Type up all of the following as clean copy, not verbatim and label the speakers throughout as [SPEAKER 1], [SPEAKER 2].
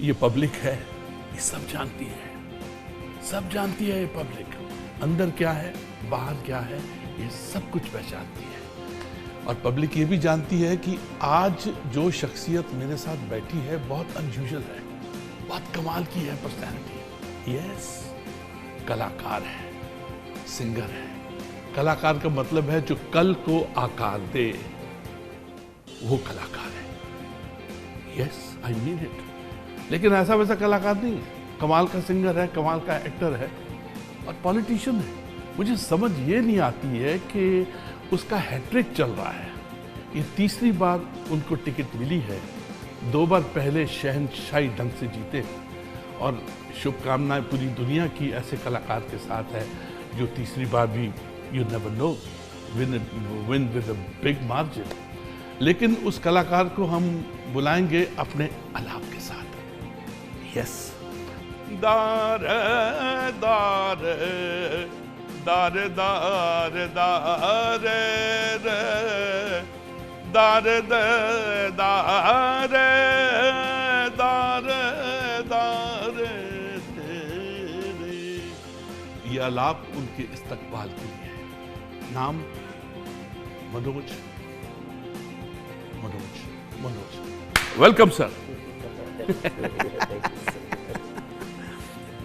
[SPEAKER 1] ये पब्लिक है, ये सब जानती है, सब जानती है ये पब्लिक। अंदर क्या है, बाहर क्या है, ये सब कुछ पहचानती है। और पब्लिक ये भी जानती है कि आज जो शख्सियत मेरे साथ बैठी है बहुत अनयूजुअल है, बहुत कमाल की है पर्सनैलिटी। यस, कलाकार है, सिंगर है। कलाकार का मतलब है जो कल को आकार दे, वो कलाकार है। Yes, I mean it. लेकिन ऐसा वैसा कलाकार नहीं है, कमाल का सिंगर है, कमाल का एक्टर है और पॉलिटिशियन है। मुझे समझ ये नहीं आती है कि उसका हैट्रिक चल रहा है। ये तीसरी बार उनको टिकट मिली है। 2 बार पहले शहंशाही ढंग से जीते और शुभकामनाएं पूरी दुनिया की ऐसे कलाकार के साथ है जो तीसरी बार भी you never know win with a big margin. लेकिन उस कलाकार को हम बुलाएंगे अपने आलाप के साथ। यस, दारे दारे दारे दारे दारे रे दारे दारे दारे दारे तेरे। ये आलाप उनके इस्तकबाल के लिए है। नाम मनोज। Manoj Manoj welcome sir.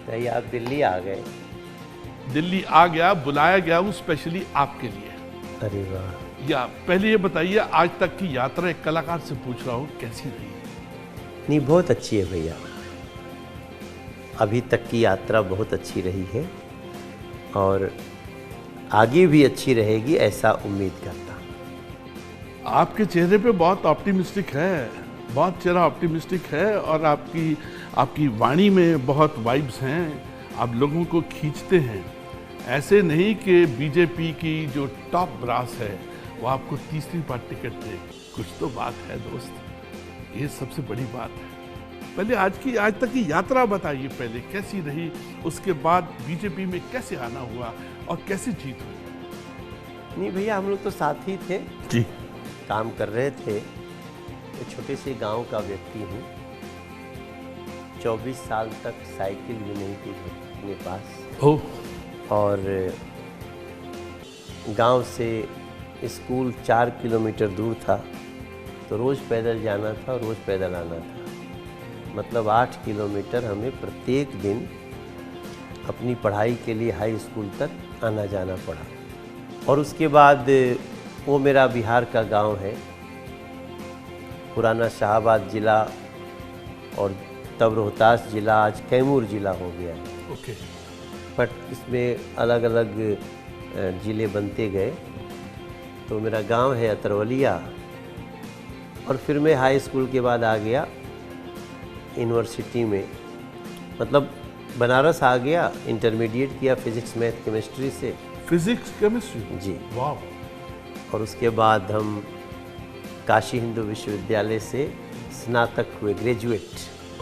[SPEAKER 2] कहीं आप दिल्ली आ गए?
[SPEAKER 1] दिल्ली आ गया, बुलाया गया हूँ स्पेशली आपके लिए।
[SPEAKER 2] अरे वाह।
[SPEAKER 1] या पहले ये बताइए, आज तक की यात्रा एक कलाकार से पूछ रहा हूँ, कैसी रही?
[SPEAKER 2] नहीं, बहुत अच्छी है भैया। अभी तक की यात्रा बहुत अच्छी रही है और आगे भी अच्छी रहेगी, ऐसा उम्मीद करता हूँ।
[SPEAKER 1] आपके चेहरे पे बहुत ऑप्टिमिस्टिक है, बहुत चेहरा ऑप्टिमिस्टिक है और आपकी वाणी में बहुत वाइब्स हैं। आप लोगों को खींचते हैं। ऐसे नहीं कि बीजेपी की जो टॉप ब्रास है वो आपको तीसरी बार टिकट दे। कुछ तो बात है दोस्त, ये सबसे बड़ी बात है। पहले आज तक की यात्रा बताइए, पहले कैसी रही, उसके बाद बीजेपी में कैसे आना हुआ और कैसे जीत हुई?
[SPEAKER 2] नहीं भैया, हम लोग तो साथ ही थे
[SPEAKER 1] जी,
[SPEAKER 2] काम कर रहे थे। एक छोटे से गांव का व्यक्ति हूँ। 24 साल तक साइकिल भी नहीं थी अपने पास।
[SPEAKER 1] ओह।
[SPEAKER 2] और गांव से स्कूल 4 किलोमीटर दूर था, तो रोज़ पैदल जाना था और रोज़ पैदल आना था। मतलब 8 किलोमीटर हमें प्रत्येक दिन अपनी पढ़ाई के लिए हाई स्कूल तक आना जाना पड़ा। और उसके बाद वो मेरा बिहार का गांव है, पुराना शाहाबाद ज़िला और तब रोहतास ज़िला, आज कैमूर ज़िला हो गया है।
[SPEAKER 1] ओके।
[SPEAKER 2] बट इसमें अलग अलग ज़िले बनते गए। तो मेरा गांव है अतरवलिया। और फिर मैं हाई स्कूल के बाद आ गया यूनिवर्सिटी में, मतलब बनारस आ गया। इंटरमीडिएट किया फिज़िक्स मैथ केमिस्ट्री से।
[SPEAKER 1] Physics chemistry?
[SPEAKER 2] जी।
[SPEAKER 1] वाह।
[SPEAKER 2] और उसके बाद हम काशी हिंदू विश्वविद्यालय से स्नातक हुए, ग्रेजुएट।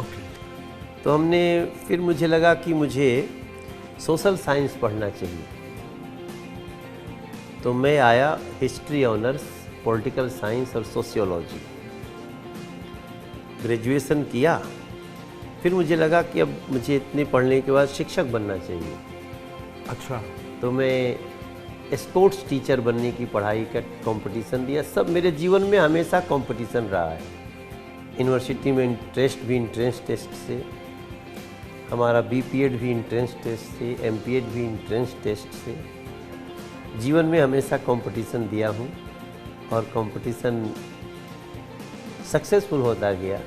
[SPEAKER 1] ओके।
[SPEAKER 2] तो हमने फिर मुझे लगा कि मुझे सोशल साइंस पढ़ना चाहिए। तो मैं आया हिस्ट्री ऑनर्स, पॉलिटिकल साइंस और सोशियोलॉजी। ग्रेजुएशन किया। फिर मुझे लगा कि अब मुझे इतने पढ़ने के बाद शिक्षक बनना चाहिए।
[SPEAKER 1] अच्छा।
[SPEAKER 2] तो मैं स्पोर्ट्स टीचर बनने की पढ़ाई का कंपटीशन दिया। सब मेरे जीवन में हमेशा कंपटीशन रहा है। यूनिवर्सिटी में इंटरेस्ट भी एंट्रेंस टेस्ट से, हमारा बीपीएड भी एंट्रेंस टेस्ट से, एमपीएड भी एंट्रेंस टेस्ट से। जीवन में हमेशा कंपटीशन दिया हूँ और कंपटीशन सक्सेसफुल होता गया।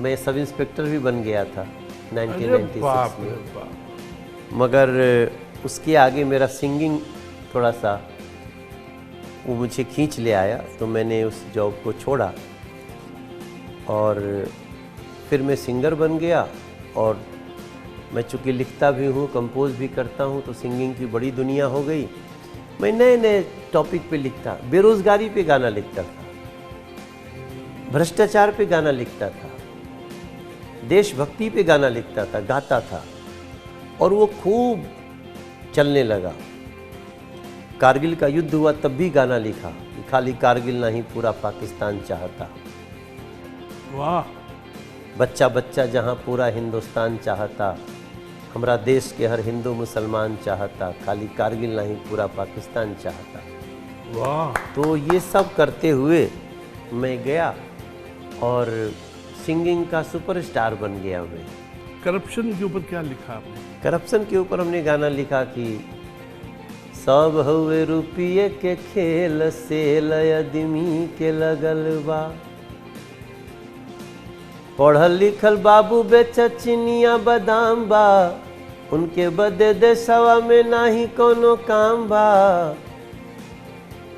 [SPEAKER 2] मैं सब इंस्पेक्टर भी बन गया था 1996 में। मगर उसके आगे मेरा सिंगिंग थोड़ा सा वो मुझे खींच ले आया, तो मैंने उस जॉब को छोड़ा और फिर मैं सिंगर बन गया। और मैं चूँकि लिखता भी हूँ, कंपोज भी करता हूँ, तो सिंगिंग की बड़ी दुनिया हो गई। मैं नए नए टॉपिक पे लिखता, बेरोज़गारी पे गाना लिखता था, भ्रष्टाचार पे गाना लिखता था, देशभक्ति पे गाना लिखता था, गाता था। और वो खूब चलने लगा। कारगिल का युद्ध हुआ तब भी गाना लिखा, खाली कारगिल नहीं पूरा पाकिस्तान चाहता।
[SPEAKER 1] वाह।
[SPEAKER 2] बच्चा बच्चा जहाँ पूरा हिंदुस्तान चाहता, हमारा देश के हर हिंदू मुसलमान चाहता, खाली कारगिल नहीं पूरा पाकिस्तान चाहता।
[SPEAKER 1] वाह।
[SPEAKER 2] तो ये सब करते हुए मैं गया और सिंगिंग का सुपरस्टार बन गया मैं।
[SPEAKER 1] करप्शन के ऊपर क्या लिखा आपने?
[SPEAKER 2] करप्शन के ऊपर हमने गाना लिखा कि सब हुए रुपये के खेल से लयदमी के लगल बा, पढ़ल लिखल बाबू बेच चिनिया बादाम बा, उनके बदे देशवा में नाही कोनो काम बा,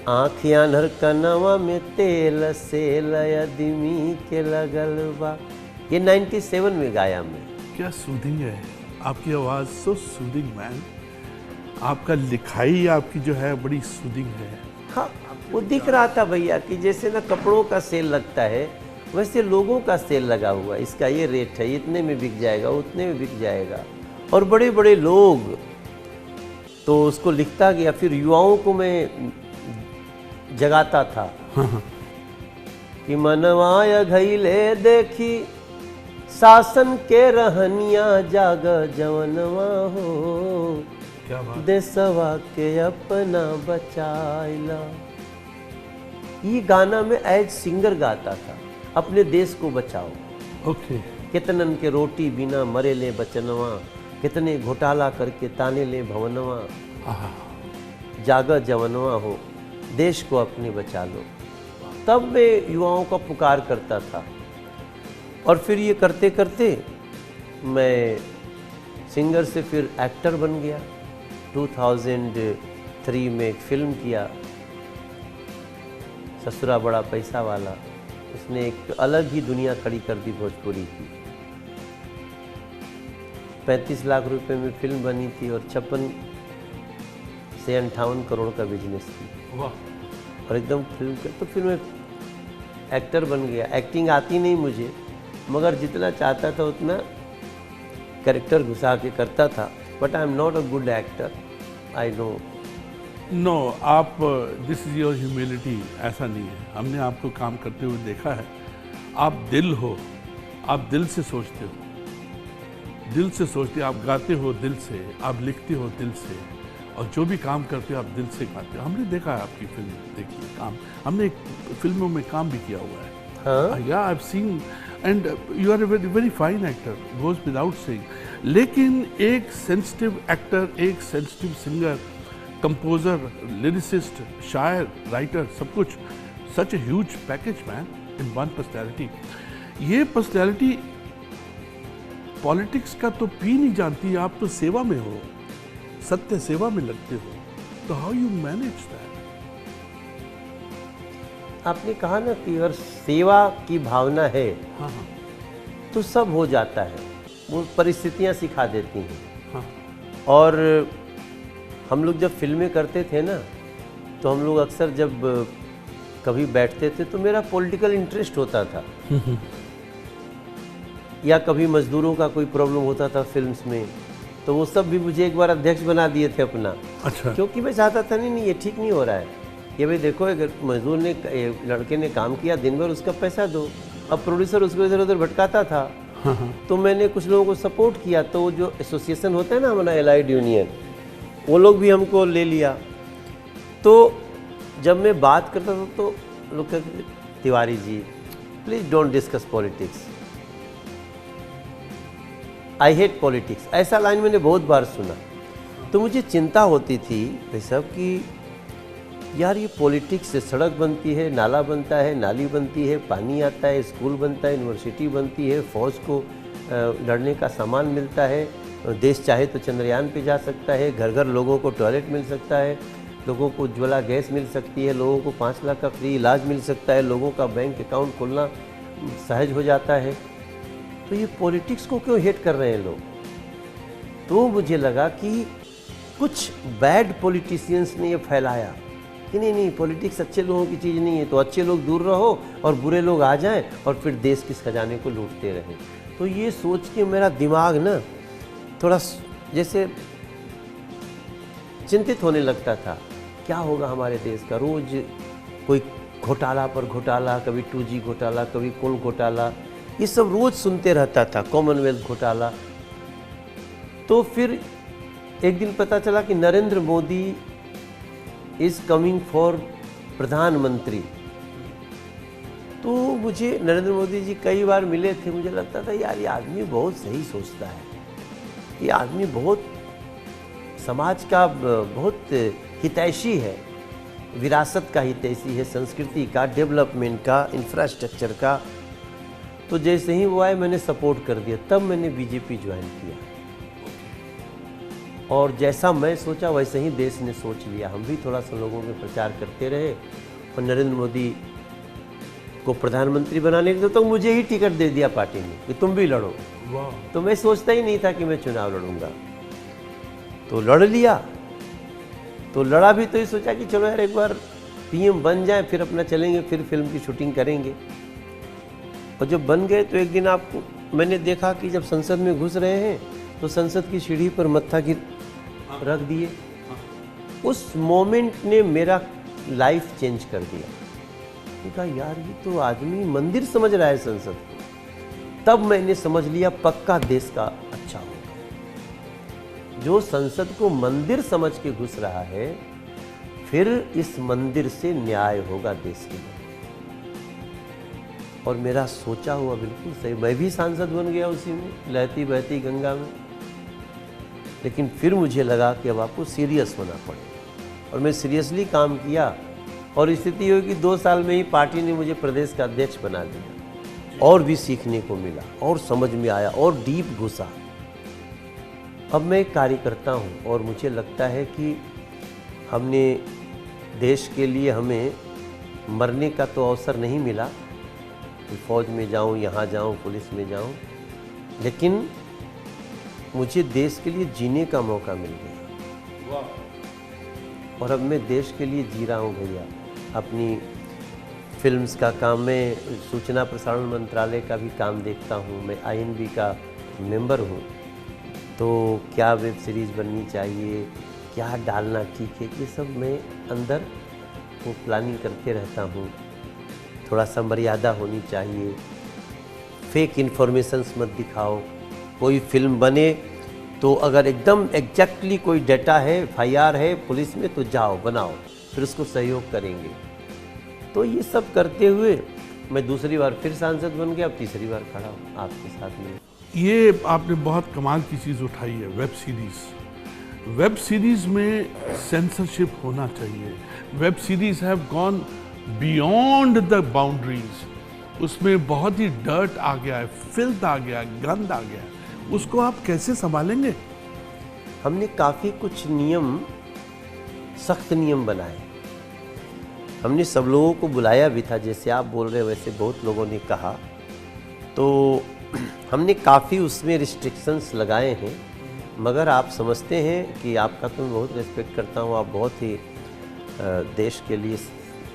[SPEAKER 2] आँख आन्हर कनवा में तेल से लयदमी के लगल बा। ये 97 में गाया मैं।
[SPEAKER 1] क्या सूदिंग है आपकी आवाज़, सो सूदिंग मैन। आपका लिखाई आपकी जो है बड़ी सूदिंग है।
[SPEAKER 2] हाँ, वो दिख रहा था भैया कि जैसे ना कपड़ों का सेल लगता है वैसे लोगों का सेल लगा हुआ है, इसका ये रेट है, इतने में बिक जाएगा, उतने में बिक जाएगा। और बड़े बड़े लोग तो उसको लिखता गया, फिर युवाओं को मैं जगाता था कि मनवाय घइले देखी शासन के रहनिया, जाग जवनवा हो,
[SPEAKER 1] क्या बात।
[SPEAKER 2] देशवा के अपना बचाइला। ये गाना मैं एज सिंगर गाता था, अपने देश को बचाओ।
[SPEAKER 1] ओके।
[SPEAKER 2] कितनन के रोटी बिना मरे ले बचनवा, कितने घोटाला करके ताने ले भवनवा,
[SPEAKER 1] आहा।
[SPEAKER 2] जाग जवनवा हो, देश को अपने बचा लो। तब मैं युवाओं का पुकार करता था। और फिर ये करते करते मैं सिंगर से फिर एक्टर बन गया। 2003 में एक फिल्म किया, ससुरा बड़ा पैसा वाला। उसने एक अलग ही दुनिया खड़ी कर दी भोजपुरी की। 35 लाख रुपए में फिल्म बनी थी और 56 से 58 करोड़ का बिजनेस की।
[SPEAKER 1] वाह।
[SPEAKER 2] और एकदम फिल्म के तो फिर मैं एक्टर बन गया। एक्टिंग आती नहीं मुझे, मगर जितना चाहता था उतना कैरेक्टर घुसा के करता था। But I am not a good actor, I know.
[SPEAKER 1] No, आप दिस इज योर ह्यूमिलिटी। ऐसा नहीं है, हमने आपको काम करते हुए देखा है। आप दिल हो, आप दिल से सोचते हो, दिल से सोचते हो, आप गाते हो दिल से, आप लिखते हो दिल से, और जो भी काम करते हो आप दिल से गाते हो। हमने देखा है आपकी फिल्म, देखिए काम, हमने फिल्मों में काम भी किया हुआ है।
[SPEAKER 2] हाँ,
[SPEAKER 1] yeah I have seen and you are a very fine actor, goes without saying. लेकिन एक सेंसिटिव एक्टर, एक सेंसिटिव सिंगर, कंपोजर, लिरिसिस्ट, शायर, राइटर, सब कुछ, such a huge package man in one personality. ये पर्सनैलिटी पॉलिटिक्स का तो P नहीं जानती, आप तो सेवा में हो, सत्य सेवा में लगते हो, तो हाउ यू मैनेज दैट?
[SPEAKER 2] आपने कहा ना कि अगर सेवा की भावना है
[SPEAKER 1] हाँ हाँ
[SPEAKER 2] तो सब हो जाता है, वो परिस्थितियाँ सिखा देती हैं।
[SPEAKER 1] हाँ।
[SPEAKER 2] और हम लोग जब फिल्में करते थे ना, तो हम लोग अक्सर जब कभी बैठते थे तो मेरा पॉलिटिकल इंटरेस्ट होता था। या कभी मजदूरों का कोई प्रॉब्लम होता था फिल्म्स में, तो वो सब भी मुझे एक बार अध्यक्ष बना दिए थे अपना।
[SPEAKER 1] अच्छा।
[SPEAKER 2] क्योंकि मैं चाहता था नहीं ये ठीक नहीं हो रहा है, ये भाई देखो अगर मजदूर ने, लड़के ने काम किया दिन भर, उसका पैसा दो। अब प्रोड्यूसर उसको इधर उधर भटकाता था।
[SPEAKER 1] हाँ।
[SPEAKER 2] तो मैंने कुछ लोगों को सपोर्ट किया, तो जो एसोसिएशन होता है ना हमारा एलाइड यूनियन, वो लोग भी हमको ले लिया। तो जब मैं बात करता था तो लोग कहते थे, Tiwari ji please don't discuss politics, I hate politics, ऐसा लाइन मैंने बहुत बार सुना। तो मुझे चिंता होती थी भाई साहब कि यार ये पॉलिटिक्स से सड़क बनती है, नाला बनता है, नाली बनती है, पानी आता है, स्कूल बनता है, यूनिवर्सिटी बनती है, फौज को लड़ने का सामान मिलता है, देश चाहे तो चंद्रयान पे जा सकता है, घर घर लोगों को टॉयलेट मिल सकता है, लोगों को उज्ज्वला गैस मिल सकती है, लोगों को 5 लाख का फ्री इलाज मिल सकता है, लोगों का बैंक अकाउंट खोलना सहज हो जाता है। तो ये पॉलिटिक्स को क्यों हेट कर रहे हैं लोग? तो मुझे लगा कि कुछ बैड पॉलिटिशियंस ने ये फैलाया कि नहीं पॉलिटिक्स अच्छे लोगों की चीज़ नहीं है, तो अच्छे लोग दूर रहो और बुरे लोग आ जाएं और फिर देश के खजाने को लूटते रहें। तो ये सोच के मेरा दिमाग ना थोड़ा जैसे चिंतित होने लगता था, क्या होगा हमारे देश का। रोज़ कोई घोटाला पर घोटाला, कभी 2G घोटाला, कभी कोल घोटाला, ये सब रोज सुनते रहता था, कॉमनवेल्थ घोटाला। तो फिर एक दिन पता चला कि Narendra Modi is coming for प्रधानमंत्री। तो मुझे नरेंद्र मोदी जी कई बार मिले थे, मुझे लगता था यार ये आदमी बहुत सही सोचता है, ये आदमी बहुत समाज का बहुत हितैषी है, विरासत का हितैषी है, संस्कृति का, डेवलपमेंट का, इंफ्रास्ट्रक्चर का। तो जैसे ही वो आए मैंने सपोर्ट कर दिया, तब मैंने बीजेपी ज्वाइन किया। और जैसा मैं सोचा वैसे ही देश ने सोच लिया। हम भी थोड़ा सा लोगों में प्रचार करते रहे और नरेंद्र मोदी को प्रधानमंत्री बनाने के लिए तो मुझे ही टिकट दे दिया पार्टी ने कि तुम भी लड़ो। तो मैं सोचता ही नहीं था कि मैं चुनाव लड़ूंगा, तो लड़ लिया। तो लड़ा भी तो ये सोचा कि चलो यार एक बार पीएम बन जाए, फिर अपना चलेंगे, फिर फिल्म की शूटिंग करेंगे। और जब बन गए तो एक दिन आपको मैंने देखा कि जब संसद में घुस रहे हैं तो संसद की सीढ़ी पर मत्था गिर रख दिए। उस मोमेंट ने मेरा लाइफ चेंज कर दिया। कहा यार ये तो आदमी मंदिर समझ रहा है संसद को। तब मैंने समझ लिया पक्का देश का अच्छा होगा। जो संसद को मंदिर समझ के घुस रहा है, फिर इस मंदिर से न्याय होगा देश के लिए। और मेरा सोचा हुआ बिल्कुल सही, मैं भी सांसद बन गया उसी में, लहती बहती गंगा में। लेकिन फिर मुझे लगा कि अब आपको सीरियस होना पड़ेगा, और मैं सीरियसली काम किया। और स्थिति हुई कि 2 साल में ही पार्टी ने मुझे प्रदेश का अध्यक्ष बना दिया। और भी सीखने को मिला, और समझ में आया, और डीप घुसा। अब मैं कार्यकर्ता हूँ और मुझे लगता है कि हमने देश के लिए हमें मरने का तो अवसर नहीं मिला कि फौज में जाऊँ, यहाँ जाऊँ, पुलिस में जाऊँ, लेकिन मुझे देश के लिए जीने का मौका मिल गया। और अब मैं देश के लिए जी रहा हूँ भैया। अपनी फिल्म्स का काम, मैं सूचना प्रसारण मंत्रालय का भी काम देखता हूँ, मैं आईएनबी का मेंबर हूँ। तो क्या वेब सीरीज़ बननी चाहिए, क्या डालना ठीक है, ये सब मैं अंदर वो प्लानिंग करते रहता हूँ। थोड़ा सा मर्यादा होनी चाहिए, फेक इन्फॉर्मेशंस मत दिखाओ। कोई फिल्म बने तो अगर एकदम एग्जैक्टली कोई डाटा है, एफआईआर है पुलिस में, तो जाओ बनाओ, फिर उसको सहयोग करेंगे। तो ये सब करते हुए मैं दूसरी बार फिर सांसद बन गया, अब तीसरी बार खड़ा हूँ आपके साथ में।
[SPEAKER 1] ये आपने बहुत कमाल की चीज़ उठाई है, वेब सीरीज़। वेब सीरीज़ में सेंसरशिप होना चाहिए। Web series have gone beyond the boundaries. उसमें बहुत ही डर्ट आ गया है, फिल्थ आ गया, गंद आ गया है। उसको आप कैसे संभालेंगे?
[SPEAKER 2] हमने काफ़ी कुछ नियम, सख्त नियम बनाए। हमने सब लोगों को बुलाया भी था, जैसे आप बोल रहे वैसे बहुत लोगों ने कहा। तो हमने काफ़ी उसमें रिस्ट्रिक्शंस लगाए हैं। मगर आप समझते हैं कि आपका तो मैं बहुत रिस्पेक्ट करता हूँ, आप बहुत ही देश के लिए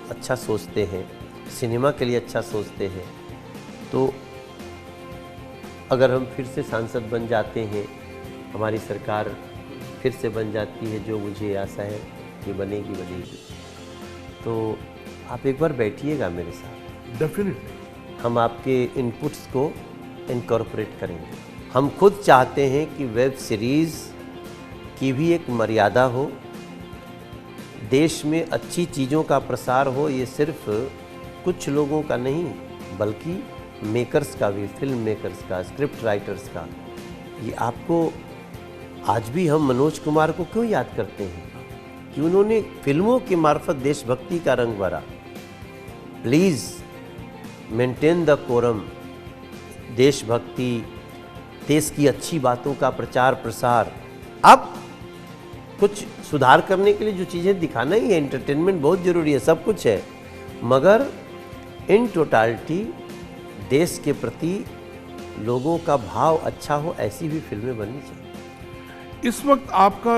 [SPEAKER 2] अच्छा सोचते हैं, सिनेमा के लिए अच्छा सोचते हैं। तो अगर हम फिर से सांसद बन जाते हैं, हमारी सरकार फिर से बन जाती है, जो मुझे आशा है कि बनेगी, तो आप एक बार बैठिएगा मेरे साथ।
[SPEAKER 1] डेफिनेटली
[SPEAKER 2] हम आपके इनपुट्स को इनकॉर्पोरेट करेंगे। हम खुद चाहते हैं कि वेब सीरीज़ की भी एक मर्यादा हो, देश में अच्छी चीज़ों का प्रसार हो। ये सिर्फ कुछ लोगों का नहीं, बल्कि मेकर्स का भी, फिल्म मेकर्स का, स्क्रिप्ट राइटर्स का। ये आपको आज भी हम मनोज कुमार को क्यों याद करते हैं कि उन्होंने फिल्मों के मार्फत देशभक्ति का रंग भरा। Please maintain the quorum. देशभक्ति, देश की अच्छी बातों का प्रचार प्रसार। अब कुछ सुधार करने के लिए जो चीज़ें दिखाना ही है, एंटरटेनमेंट बहुत ज़रूरी है, सब कुछ है, मगर इन टोटालिटी देश के प्रति लोगों का भाव अच्छा हो, ऐसी भी फिल्में बननी चाहिए।
[SPEAKER 1] इस वक्त आपका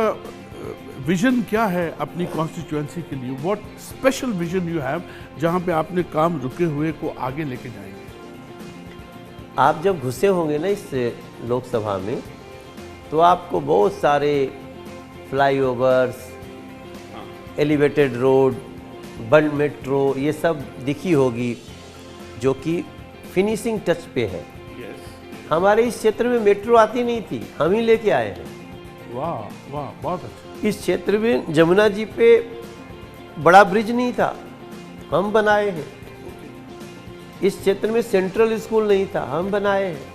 [SPEAKER 1] विजन क्या है अपनी कॉन्स्टिट्यूएंसी के लिए? What special vision you have, जहां पे आपने काम रुके हुए को आगे लेके जाएंगे?
[SPEAKER 2] आप जब घुसे होंगे ना इस लोकसभा में, तो आपको बहुत सारे फ्लाईओवर्स, एलिवेटेड रोड, बंद मेट्रो, ये सब दिखी होगी, जो कि फिनिशिंग टच पे है। हमारे इस क्षेत्र में मेट्रो आती नहीं थी, हम ही लेके आए हैं।
[SPEAKER 1] वाह वाह, बहुत अच्छा।
[SPEAKER 2] इस क्षेत्र में जमुना जी पे बड़ा ब्रिज नहीं था, हम बनाए हैं। इस क्षेत्र में सेंट्रल स्कूल नहीं था, हम बनाए हैं।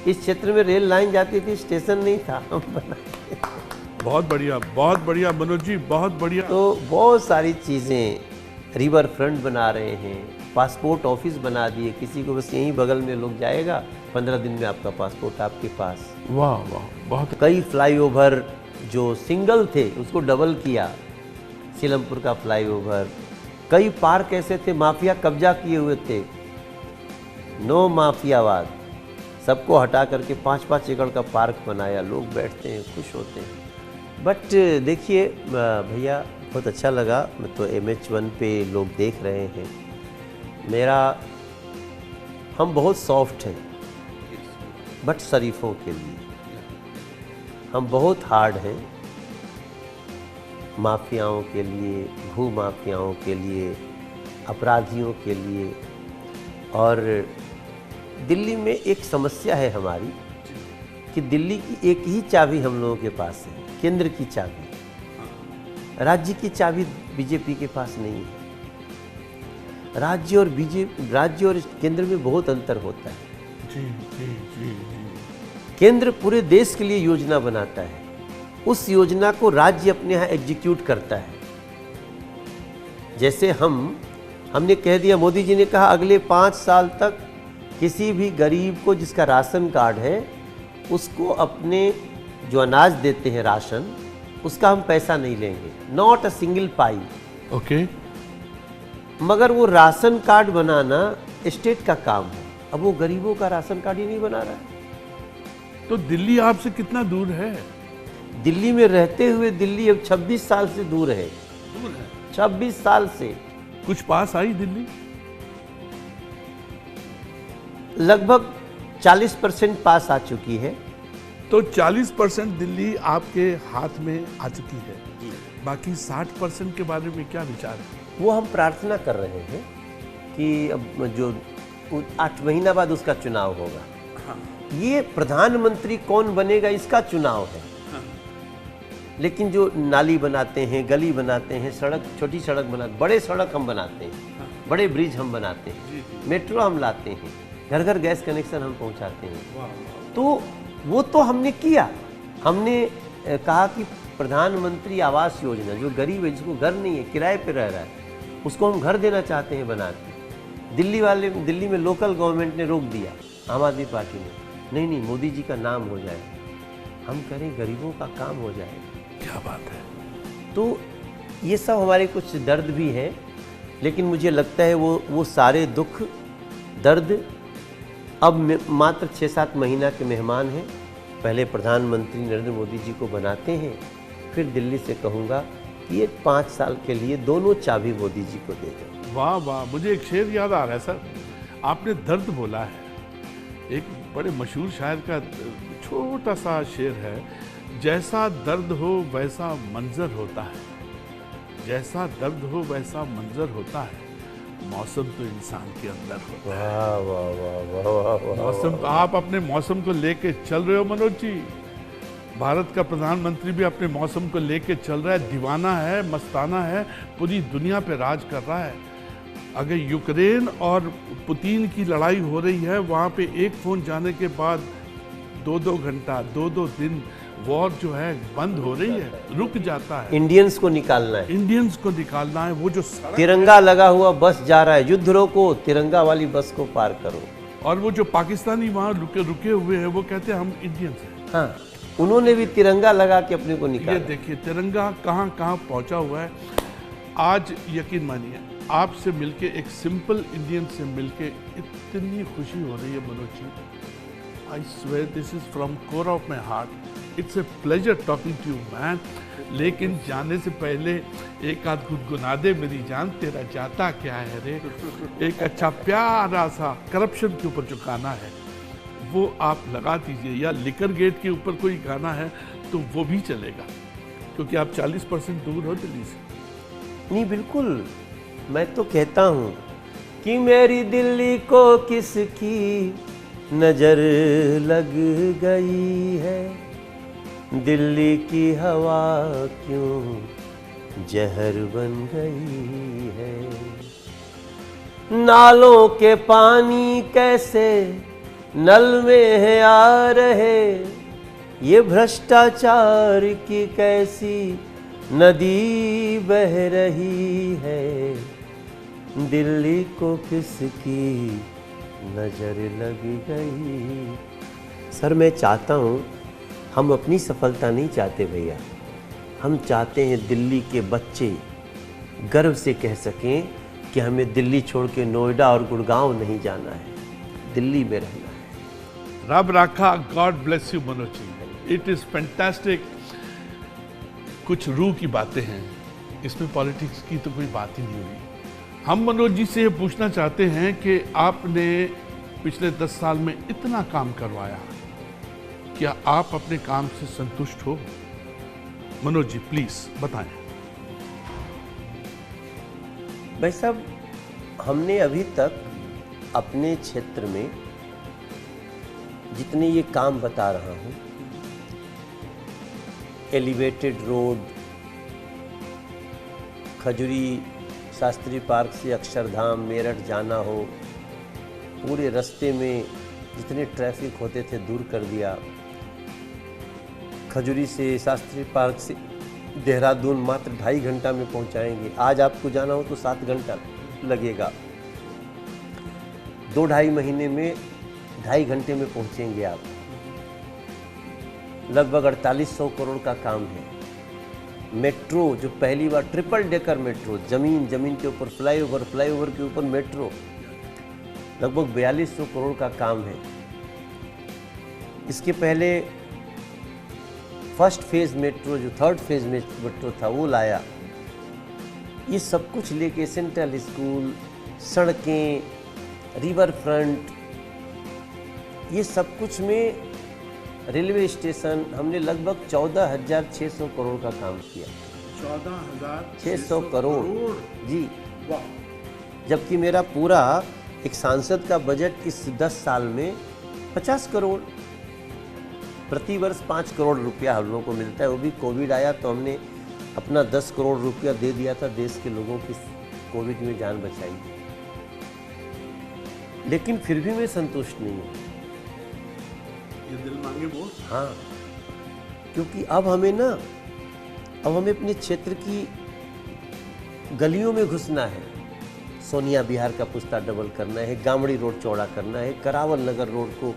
[SPEAKER 2] इस क्षेत्र में रेल लाइन जाती थी, स्टेशन नहीं था, हम बनाए।
[SPEAKER 1] बहुत बढ़िया मनोज जी, बहुत बढ़िया।
[SPEAKER 2] तो बहुत सारी चीज़ें, रिवर फ्रंट बना रहे हैं, पासपोर्ट ऑफिस बना दिए, किसी को बस यहीं बगल में लोग जाएगा, 15 दिन में आपका पासपोर्ट आपके पास।
[SPEAKER 1] वाह वाह, बहुत।
[SPEAKER 2] कई फ्लाईओवर जो सिंगल थे उसको डबल किया, सीलमपुर का फ्लाईओवर। कई पार्क ऐसे थे माफिया कब्जा किए हुए थे, नो माफियावाद, सबको हटा करके 5-5 एकड़ का पार्क बनाया, लोग बैठते हैं, खुश होते हैं। बट देखिए भैया, बहुत अच्छा लगा। मैं तो MH1 पे लोग देख रहे हैं, हम बहुत सॉफ्ट हैं, बट शरीफों के लिए हम बहुत हार्ड हैं, माफियाओं के लिए, भू माफियाओं के लिए, अपराधियों के लिए। और दिल्ली में एक समस्या है हमारी कि दिल्ली की एक ही चाबी हम लोगों के पास है, केंद्र की चाबी। राज्य की चाबी बीजेपी के पास नहीं है। राज्य और केंद्र में बहुत अंतर होता है।
[SPEAKER 1] जी जी जी जी।
[SPEAKER 2] केंद्र पूरे देश के लिए योजना बनाता है, उस योजना को राज्य अपने यहाँ एग्जीक्यूट करता है। जैसे हमने कह दिया, मोदी जी ने कहा अगले 5 साल तक किसी भी गरीब को जिसका राशन कार्ड है उसको अपने जो अनाज देते हैं राशन, उसका हम पैसा नहीं लेंगे, not a single pi.
[SPEAKER 1] Okay.
[SPEAKER 2] मगर वो राशन कार्ड बनाना स्टेट का काम है, अब वो गरीबों का राशन कार्ड ही नहीं बना रहा है।
[SPEAKER 1] तो दिल्ली आपसे कितना दूर है?
[SPEAKER 2] दिल्ली में रहते हुए दिल्ली अब 26 साल से दूर है। 26 साल से।
[SPEAKER 1] कुछ पास आई दिल्ली?
[SPEAKER 2] लगभग 40% पास आ चुकी है।
[SPEAKER 1] तो 40% दिल्ली आपके हाथ में आ चुकी है, बाकी 60% के बारे में क्या विचार है?
[SPEAKER 2] वो हम प्रार्थना कर रहे हैं कि अब जो 8 महीना बाद उसका चुनाव होगा।
[SPEAKER 1] हाँ।
[SPEAKER 2] ये प्रधानमंत्री कौन बनेगा इसका चुनाव है।
[SPEAKER 1] हाँ।
[SPEAKER 2] लेकिन जो नाली बनाते हैं, गली बनाते हैं, सड़क, छोटी सड़क बनाते, बड़े सड़क हम बनाते हैं।
[SPEAKER 1] हाँ।
[SPEAKER 2] बड़े ब्रिज हम बनाते हैं।
[SPEAKER 1] जी जी।
[SPEAKER 2] मेट्रो हम लाते हैं, घर घर गैस कनेक्शन हम पहुंचाते हैं।
[SPEAKER 1] वाह।
[SPEAKER 2] तो वो तो हमने किया। हमने कहा कि प्रधानमंत्री आवास योजना, जो गरीब है, जिसको घर नहीं है, किराए पे रह रहा है, उसको हम घर देना चाहते हैं बना के। दिल्ली में लोकल गवर्नमेंट ने रोक दिया, आम आदमी पार्टी ने, नहीं मोदी जी का नाम हो जाए। हम कह रहे हैं गरीबों का काम हो जाएगा।
[SPEAKER 1] क्या बात है।
[SPEAKER 2] तो ये सब हमारे कुछ दर्द भी है, लेकिन मुझे लगता है वो सारे दुख दर्द अब मात्र 6-7 महीना के मेहमान हैं। पहले प्रधानमंत्री नरेंद्र मोदी जी को बनाते हैं, फिर दिल्ली से कहूँगा कि ये 5 साल के लिए दोनों चाबी मोदी जी को दे दें।
[SPEAKER 1] वाह वाह, मुझे एक शेर याद आ रहा है सर, आपने दर्द बोला है। एक बड़े मशहूर शायर का छोटा सा शेर है, जैसा दर्द हो वैसा मंजर होता है, जैसा दर्द हो वैसा मंजर होता है, मौसम तो इंसान के अंदर होता है।
[SPEAKER 2] वाह वाह वाह वाह वाह वाह।
[SPEAKER 1] मौसम, आप अपने मौसम को लेके चल रहे हो मनोज जी। भारत का प्रधानमंत्री भी अपने मौसम को लेके चल रहा है, दीवाना है, मस्ताना है, पूरी दुनिया पे राज कर रहा है। अगर यूक्रेन और पुतिन की लड़ाई हो रही है, वहाँ पे एक फोन जाने के बाद 2-2 घंटा 2-2 दिन वॉर जो है बंद हो रही है, रुक जाता है।
[SPEAKER 2] इंडियंस को निकालना है,
[SPEAKER 1] इंडियंस को निकालना है। वो जो
[SPEAKER 2] तिरंगा लगा हुआ बस जा रहा है, युद्ध रोको, तिरंगा वाली बस को पार करो।
[SPEAKER 1] और वो जो पाकिस्तानी वहाँ रुके हुए हैं, वो कहते हैं हम इंडियंस हैं।
[SPEAKER 2] हाँ, उन्होंने भी तिरंगा लगा के अपने को निकाला।
[SPEAKER 1] ये देखिए तिरंगा कहाँ कहाँ पहुँचा हुआ है। आज यकीन मानिए, आपसे मिलके, एक सिंपल इंडियन से मिलके इतनी खुशी हो रही है Manoj ji. I swear this is from core of my heart. It's a pleasure talking to you, man. लेकिन जाने से पहले एक आध गुनगुना दे मेरी जान, तेरा जाता क्या है रे। एक अच्छा प्यारा सा करप्शन के ऊपर जो गाना है वो आप लगा दीजिए, या लिकर गेट के ऊपर कोई गाना है तो वो भी चलेगा, क्योंकि आप 40% दूर हो दिल्ली से।
[SPEAKER 2] नहीं, बिल्कुल। मैं तो कहता हूँ कि मेरी दिल्ली को किसकी नजर लग गई है, दिल्ली की हवा क्यों जहर बन गई है। नालों के पानी कैसे नल में है आ रहे, ये भ्रष्टाचार की कैसी नदी बह रही है, दिल्ली को किसकी नजर लग गई। सर मैं चाहता हूँ, हम अपनी सफलता नहीं चाहते भैया, हम चाहते हैं दिल्ली के बच्चे गर्व से कह सकें कि हमें दिल्ली छोड़ के नोएडा और गुड़गांव नहीं जाना है, दिल्ली में रहना है।
[SPEAKER 1] रब राखा, God bless you Manoj ji, it is fantastic. कुछ रूह की बातें हैं, इसमें पॉलिटिक्स की तो कोई बात ही नहीं हुई। हम मनोज जी से ये पूछना चाहते हैं कि आपने पिछले 10 साल में इतना काम करवाया, क्या आप अपने काम से संतुष्ट हो? मनोज जी प्लीज बताएं।
[SPEAKER 2] भाई साहब, हमने अभी तक अपने क्षेत्र में जितने ये काम बता रहा हूँ, एलिवेटेड रोड, खजूरी शास्त्री पार्क से अक्षरधाम मेरठ जाना हो, पूरे रास्ते में जितने ट्रैफिक होते थे दूर कर दिया। खजूरी से शास्त्री पार्क से देहरादून मात्र 2.5 घंटा में पहुंचाएंगे। आज आपको जाना हो तो 7 घंटा लगेगा। 2-2.5 महीने में 2.5 घंटे में पहुंचेंगे आप। लगभग 4800 करोड़ का काम है। मेट्रो जो पहली बार ट्रिपल डेकर मेट्रो, जमीन के ऊपर फ्लाईओवर के ऊपर मेट्रो, लगभग 4200 करोड़ का काम है। इसके पहले फर्स्ट फेज मेट्रो जो 3rd फेज मेट्रो था वो लाया। ये सब कुछ लेके सेंट्रल स्कूल, सड़कें, रिवर फ्रंट, ये सब कुछ में रेलवे स्टेशन, हमने लगभग 14,600 करोड़ का काम किया।
[SPEAKER 1] 14,600
[SPEAKER 2] करोड़ जी। जबकि मेरा पूरा एक सांसद का बजट इस 10 साल में 50 करोड़, प्रति वर्ष 5 करोड़ रुपया हम लोगों को मिलता है। वो भी कोविड आया तो हमने अपना 10 करोड़ रुपया दे दिया था, देश के लोगों की कोविड में जान बचाई। लेकिन फिर भी मैं संतुष्ट नहीं हूँ।
[SPEAKER 1] ये दिल मांगे बोल।
[SPEAKER 2] हाँ, क्योंकि अब हमें अपने क्षेत्र की गलियों में घुसना है। सोनिया विहार का पुस्ता डबल करना है, गामड़ी रोड चौड़ा करना है, करावल नगर रोड को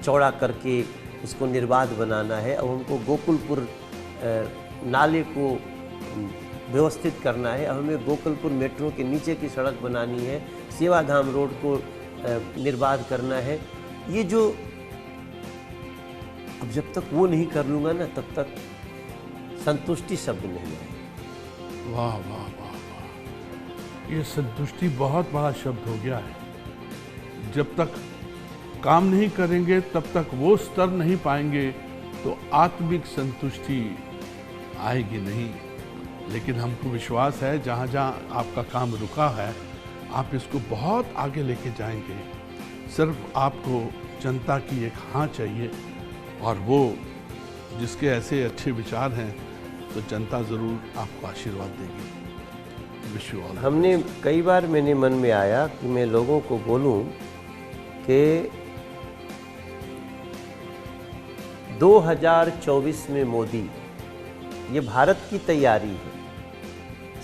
[SPEAKER 2] चौड़ा करके उसको निर्बाध बनाना है। अब हमको गोकुलपुर नाले को व्यवस्थित करना है। अब हमें गोकुलपुर मेट्रो के नीचे की सड़क बनानी है, सेवाधाम रोड को निर्बाध करना है। ये जो अब जब तक वो नहीं कर लूँगा ना, तब तक संतुष्टि शब्द नहीं है।
[SPEAKER 1] वाह वाह वाह वाह, ये संतुष्टि बहुत बड़ा शब्द हो गया है। जब तक काम नहीं करेंगे तब तक वो स्तर नहीं पाएंगे तो आत्मिक संतुष्टि आएगी नहीं। लेकिन हमको विश्वास है जहाँ जहाँ आपका काम रुका है आप इसको बहुत आगे लेके जाएंगे। सिर्फ आपको जनता की एक हाँ चाहिए, और वो जिसके ऐसे अच्छे विचार हैं तो जनता ज़रूर आपको आशीर्वाद देगी। Wish you all.
[SPEAKER 2] हमने कई बार मैंने मन में आया कि मैं लोगों को बोलूं कि 2024 में मोदी, ये भारत की तैयारी है,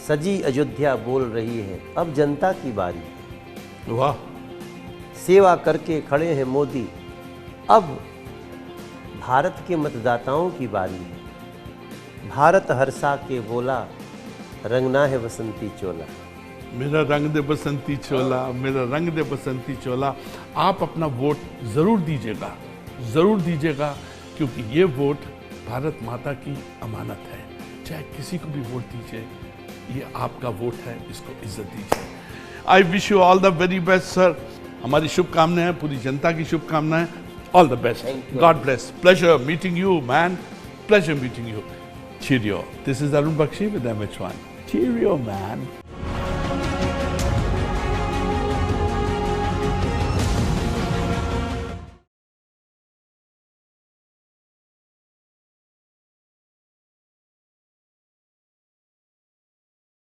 [SPEAKER 2] सजी अयोध्या बोल रही है, अब जनता की बारी है।
[SPEAKER 1] वाह,
[SPEAKER 2] सेवा करके खड़े हैं मोदी, अब भारत के मतदाताओं की बारी है। भारत हर्षा के बोला, रंगना है बसंती चोला।
[SPEAKER 1] मेरा रंग दे बसंती चोला, मेरा रंग दे बसंती चोला। आप अपना वोट ज़रूर दीजिएगा, ज़रूर दीजिएगा, क्योंकि ये वोट भारत माता की अमानत है। चाहे किसी को भी वोट दीजिए, ये आपका वोट है, इसको इज्जत दीजिए। I wish you all the very best sir. हमारी शुभकामनाएं, पूरी जनता की शुभकामनाएं। All the best. God bless. Pleasure meeting you, man. Pleasure meeting you. Cheerio. This is Arun Bakshi with MH1. Cheerio, man.